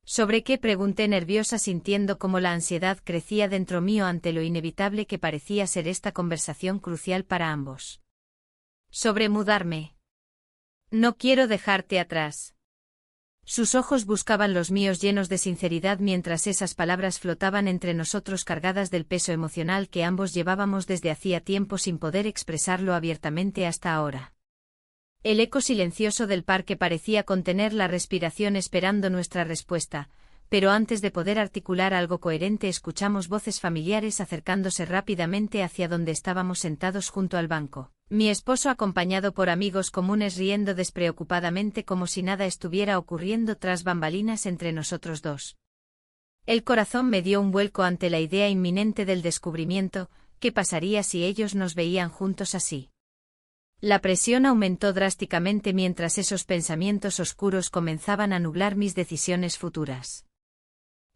¿Sobre qué? Pregunté nerviosa sintiendo cómo la ansiedad crecía dentro mío ante lo inevitable que parecía ser esta conversación crucial para ambos. Sobre mudarme. No quiero dejarte atrás. Sus ojos buscaban los míos llenos de sinceridad mientras esas palabras flotaban entre nosotros cargadas del peso emocional que ambos llevábamos desde hacía tiempo sin poder expresarlo abiertamente hasta ahora. El eco silencioso del parque parecía contener la respiración esperando nuestra respuesta, pero antes de poder articular algo coherente escuchamos voces familiares acercándose rápidamente hacia donde estábamos sentados junto al banco. Mi esposo acompañado por amigos comunes riendo despreocupadamente como si nada estuviera ocurriendo tras bambalinas entre nosotros dos. El corazón me dio un vuelco ante la idea inminente del descubrimiento, ¿qué pasaría si ellos nos veían juntos así? La presión aumentó drásticamente mientras esos pensamientos oscuros comenzaban a nublar mis decisiones futuras.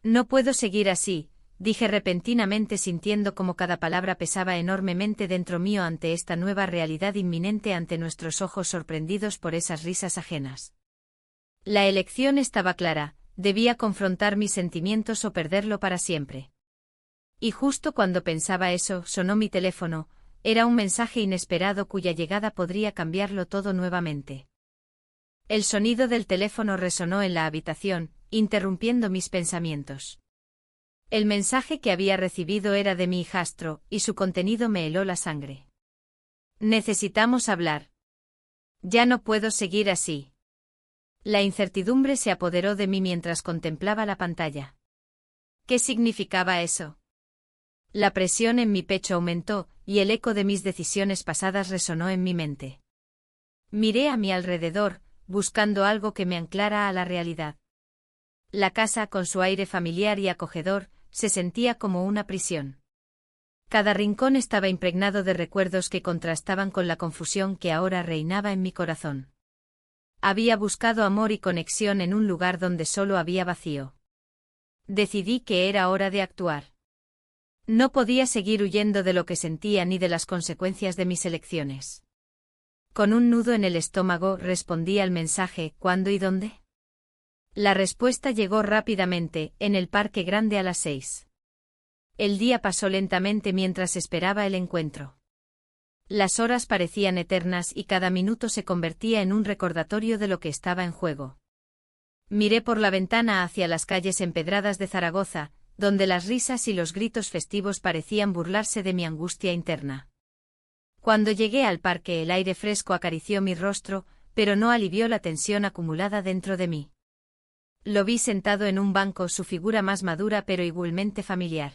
No puedo seguir así, dije repentinamente sintiendo como cada palabra pesaba enormemente dentro mío ante esta nueva realidad inminente ante nuestros ojos sorprendidos por esas risas ajenas. La elección estaba clara, debía confrontar mis sentimientos o perderlo para siempre. Y justo cuando pensaba eso, sonó mi teléfono. Era un mensaje inesperado cuya llegada podría cambiarlo todo nuevamente. El sonido del teléfono resonó en la habitación, interrumpiendo mis pensamientos. El mensaje que había recibido era de mi hijastro, y su contenido me heló la sangre. Necesitamos hablar. Ya no puedo seguir así. La incertidumbre se apoderó de mí mientras contemplaba la pantalla. ¿Qué significaba eso? La presión en mi pecho aumentó, y el eco de mis decisiones pasadas resonó en mi mente. Miré a mi alrededor, buscando algo que me anclara a la realidad. La casa, con su aire familiar y acogedor, se sentía como una prisión. Cada rincón estaba impregnado de recuerdos que contrastaban con la confusión que ahora reinaba en mi corazón. Había buscado amor y conexión en un lugar donde solo había vacío. Decidí que era hora de actuar. No podía seguir huyendo de lo que sentía ni de las consecuencias de mis elecciones. Con un nudo en el estómago respondí al mensaje: ¿cuándo y dónde? La respuesta llegó rápidamente: en el parque grande a las 6. El día pasó lentamente mientras esperaba el encuentro. Las horas parecían eternas y cada minuto se convertía en un recordatorio de lo que estaba en juego. Miré por la ventana hacia las calles empedradas de Zaragoza, donde las risas y los gritos festivos parecían burlarse de mi angustia interna. Cuando llegué al parque, el aire fresco acarició mi rostro, pero no alivió la tensión acumulada dentro de mí. Lo vi sentado en un banco, su figura más madura pero igualmente familiar.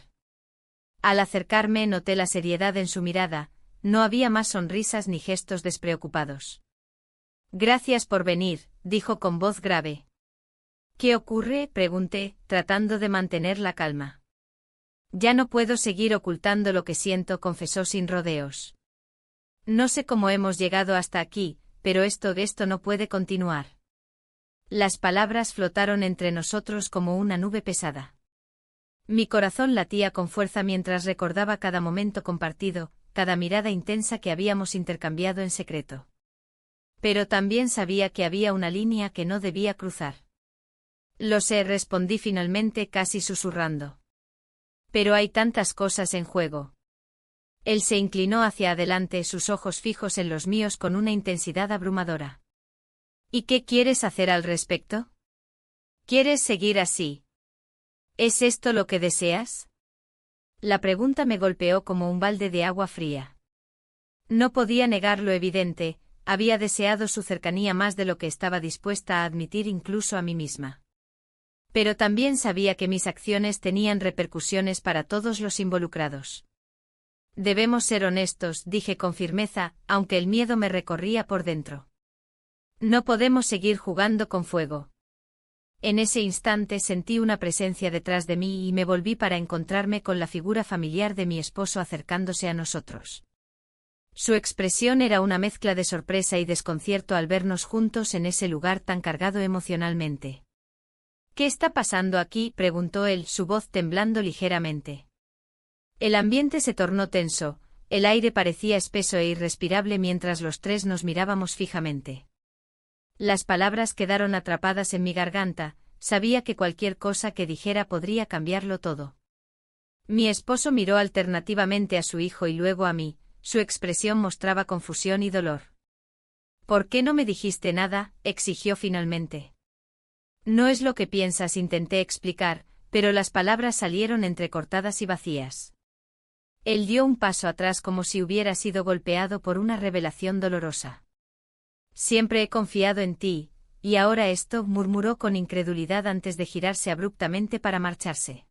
Al acercarme noté la seriedad en su mirada, no había más sonrisas ni gestos despreocupados. Gracias por venir, dijo con voz grave. ¿Qué ocurre?, pregunté, tratando de mantener la calma. Ya no puedo seguir ocultando lo que siento, confesó sin rodeos. No sé cómo hemos llegado hasta aquí, pero esto no puede continuar. Las palabras flotaron entre nosotros como una nube pesada. Mi corazón latía con fuerza mientras recordaba cada momento compartido, cada mirada intensa que habíamos intercambiado en secreto. Pero también sabía que había una línea que no debía cruzar. Lo sé, respondí finalmente, casi susurrando. Pero hay tantas cosas en juego. Él se inclinó hacia adelante, sus ojos fijos en los míos con una intensidad abrumadora. ¿Y qué quieres hacer al respecto? ¿Quieres seguir así? ¿Es esto lo que deseas? La pregunta me golpeó como un balde de agua fría. No podía negar lo evidente: había deseado su cercanía más de lo que estaba dispuesta a admitir incluso a mí misma. Pero también sabía que mis acciones tenían repercusiones para todos los involucrados. Debemos ser honestos, dije con firmeza, aunque el miedo me recorría por dentro. No podemos seguir jugando con fuego. En ese instante sentí una presencia detrás de mí y me volví para encontrarme con la figura familiar de mi esposo acercándose a nosotros. Su expresión era una mezcla de sorpresa y desconcierto al vernos juntos en ese lugar tan cargado emocionalmente. ¿Qué está pasando aquí?, preguntó él, su voz temblando ligeramente. El ambiente se tornó tenso, el aire parecía espeso e irrespirable mientras los tres nos mirábamos fijamente. Las palabras quedaron atrapadas en mi garganta, sabía que cualquier cosa que dijera podría cambiarlo todo. Mi esposo miró alternativamente a su hijo y luego a mí, su expresión mostraba confusión y dolor. ¿Por qué no me dijiste nada?, exigió finalmente. No es lo que piensas, intenté explicar, pero las palabras salieron entrecortadas y vacías. Él dio un paso atrás como si hubiera sido golpeado por una revelación dolorosa. Siempre he confiado en ti, y ahora esto, murmuró con incredulidad antes de girarse abruptamente para marcharse.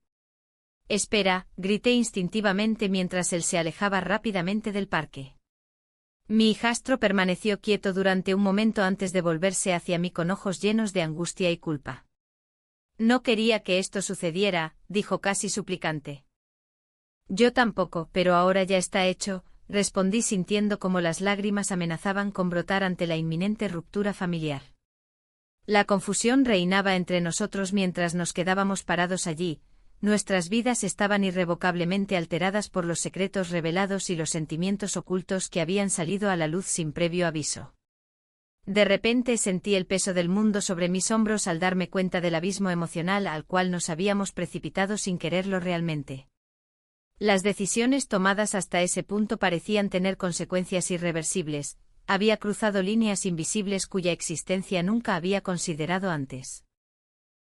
Espera, grité instintivamente mientras él se alejaba rápidamente del parque. Mi hijastro permaneció quieto durante un momento antes de volverse hacia mí con ojos llenos de angustia y culpa. No quería que esto sucediera, dijo casi suplicante. Yo tampoco, pero ahora ya está hecho, respondí sintiendo como las lágrimas amenazaban con brotar ante la inminente ruptura familiar. La confusión reinaba entre nosotros mientras nos quedábamos parados allí. Nuestras vidas estaban irrevocablemente alteradas por los secretos revelados y los sentimientos ocultos que habían salido a la luz sin previo aviso. De repente sentí el peso del mundo sobre mis hombros al darme cuenta del abismo emocional al cual nos habíamos precipitado sin quererlo realmente. Las decisiones tomadas hasta ese punto parecían tener consecuencias irreversibles, había cruzado líneas invisibles cuya existencia nunca había considerado antes.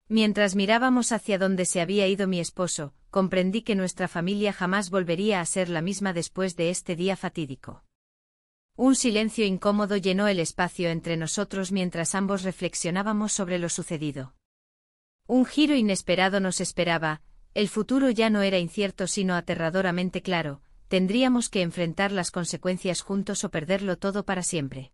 Mientras mirábamos hacia donde se había ido mi esposo, comprendí que nuestra familia jamás volvería a ser la misma después de este día fatídico. Un silencio incómodo llenó el espacio entre nosotros mientras ambos reflexionábamos sobre lo sucedido. Un giro inesperado nos esperaba, el futuro ya no era incierto sino aterradoramente claro, tendríamos que enfrentar las consecuencias juntos o perderlo todo para siempre.